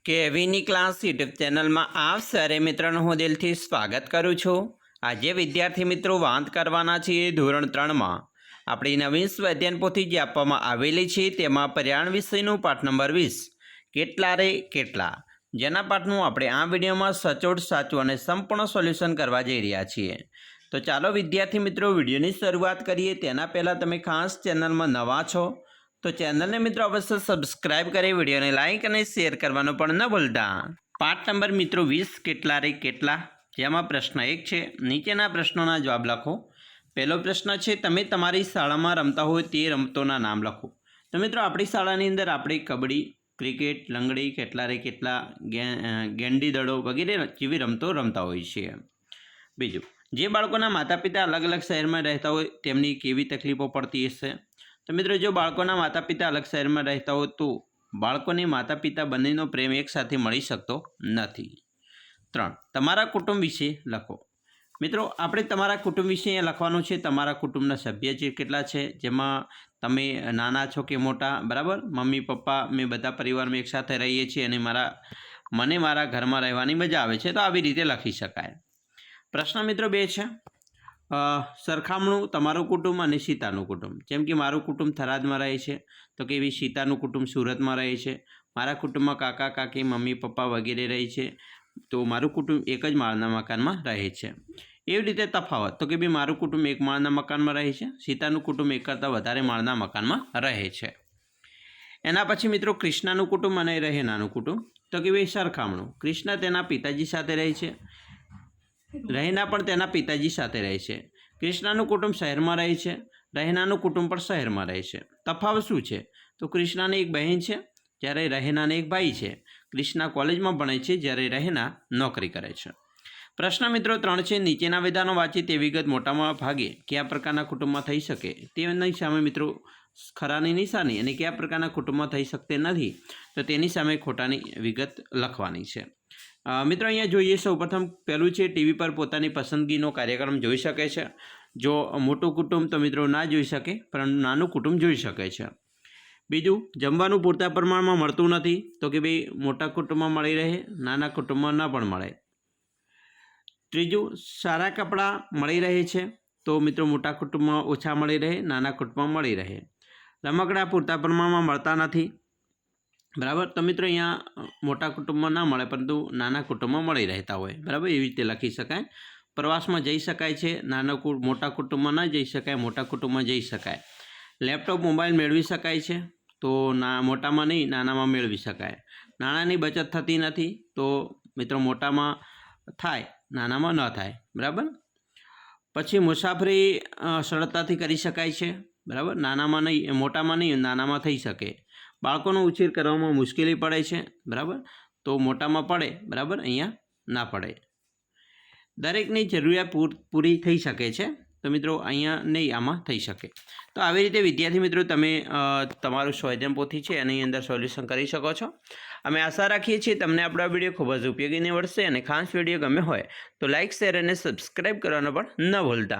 કેવીની class YouTube ચેનલમાં આપ સરે મિત્રોનું હું દિલથી સ્વાગત કરું છું। આજે વિદ્યાર્થી મિત્રો વાત કરવાના છીએ ધોરણ 3માં આપણી નવીન સ્વાધ્યાયન પોથી જે આપવામાં આવેલી છે તેમાં પર્યાવરણ વિષયનું પાઠ નંબર 20 કેટલા રે કેટલા, જેના પાઠનું આપણે આ વિડીયોમાં સચોટ સાચું અને સંપૂર્ણ સોલ્યુશન કરવા જઈ રહ્યા છીએ। તો ચાલો વિદ્યાર્થી મિત્રો વિડીયોની શરૂઆત કરીએ। તેના પહેલાં તમે ખાસ ચેનલમાં નવા છો तो चैनल ने मित्रों अवश्य सब्सक्राइब करें, वीडियो ने लाइक और शेर करवानो पण न भूलता। पाठ नंबर मित्रों 20 કેટલા रे કેટલા, જેમાં પ્રશ્ન 1 છે। નીચેના પ્રશ્નોના જવાબ લખો। પહેલો પ્રશ્ન છે તમે તમારી શાળામાં રમતા હોય તે રમતોના નામ લખો। તો મિત્રો આપણી શાળાની અંદર આપણે કબડ્ડી, ક્રિકેટ, લંગડી, કેટલા રે કેટલા, ગેંડી દડો વગેરે જેવી રમતો રમતા હોય છે। બીજું, જે બાળકોના માતા પિતા અલગ અલગ શહેરમાં રહેતા હોય તેમની કેવી તકલીફો પડતી હશે। तो मित्रों जो बाळकोना माता पिता अलग शहर में रहता हो तो बाळकोने माता पिता बंनेनो प्रेम एक साथे मळी शकतो नथी। 3 तमारा कुटुंब विषे लखो। मित्रों आपणे तमारा कुटुंब विषे लखवानुं छे। तमारा कुटुंबना सभ्य जे केटला छे, जेमां तमे नाना छो के मोटा, बराबर, मम्मी पप्पा मैं बधा परिवार में एक साथे रहीए छीए अने मने मारा घरमां रहेवानी मजा आवे छे। तो आवी रीते लखी शकाय। प्रश्न मित्रों 2 छे। सरखामणुं तमारुं कुटुंब अने सीतानुं कुटुंब। जेम कि मारुं कुटुंब थरादमां रहे छे तो केवी सीतानुं कुटुंब सूरतमां रहे छे। मारा कुटुंबमां काका काकी मम्मी पप्पा वगैरे रहे छे तो मारुं कुटुंब एक ज माळना मकानमां रहे छे। एवी रीते तफावत तो के भाई मारुं कुटुंब एक माळना मकानमां रहे छे, सीतानुं कुटुंब एक करता वधारे माळना मकानमां रहे छे। एना पछी मित्रों कृष्णानुं कुटुंब अने रहेनानुं कुटुंब। तो के भाई सरखामणुं, कृष्ण तेना पिताजी साथे रहे छे, रहेना पण तेना पिताजी साथे रहे छे। कृष्णानुं कुटुंब शहेरमां रहे छे, रहेनानुं कुटुंब पण शहेरमां रहे छे। तफावत शुं छे? तो कृष्णाने एक बहेन छे ज्यारे रहेनाने एक भाई छे। कृष्णा कॉलेजमां भणे छे ज्यारे रहेना नौकरी करे छे। प्रश्न मित्रों 3 छे। नीचेना विधानो वांची ते विगत मोटामां भागे कया प्रकारना कुटुंबमां थई शके तेनी सामे मित्रों खरानी निशानी अने कया प्रकारना कुटुंबमां थई शकते नथी तो तेनी सामे खोटानी विगत लखवानी छे। मित्रों अहींया जोईए। सौ प्रथम पहलू है टीवी पर पोतानी पसंदगीनो कार्यक्रम जोई शके छे। जो मोटुं कुटुंब तो मित्रों ना जोई शके परंतु नानुं कुटुंब जोई शके छे। बीजुं, जमवानुं पूरता प्रमाणमां मळतुं नथी तो कि भाई मोटा कुटुंबमां मळी रहे, नाना कुटुंबमां न पण मळे। त्रीजुं, सारा कपड़ा मळी रहे छे तो मित्रों मोटा कुटुंबमां ओछा मळी रहे, नाना कुटुंबमां मळी रहे। रमकड़ा पूरता प्रमाणमां मळता नथी, बराबर। तो मित्रों अहींया मोटा कुटुंब में ना मळे परंतु नाना कुटुंब में मळी रहता होय, बराबर, एवी रीते लखी शकाय। प्रवास में जई शकाय छे, नाना मोटा कुटुंब में न जई शकाय, मोटा कुटुंब में जई शकाय। लैपटॉप मोबाइल मेळवी शकाय छे तो मोटा में नहीं, नाना में मेळवी शकाय। नाणांनी बचत थती नथी तो मित्रों मोटा में थाय, नाना में न थाय, बराबर। पछी मुसाफरी सरळताथी करी शकाय छे, बराबर, नाना में नहीं, मोटा में नहीं, नाना में थई शके। बाळकोनो उछेर करवामां मुश्केली पड़े छे, बराबर, तो मोटामां पड़े, बराबर, अहींया ना पड़े। दरेकनी जरूरियात पूरी थई शके छे तो मित्रों अहींया नहीं, आमां थई शके। तो आवी रीते विद्यार्थी मित्रों तमे तमारुं स्वाध्याय पोथी छे एनी अंदर सोल्यूशन करी शको छो। अमे आशा राखीए छीए तमने आपणो विडियो खूब ज उपयोगी निवडशे अने खास विडियो गम्यो होय तो लाइक, शेर अने सब्सक्राइब करवानो पण न भूलता।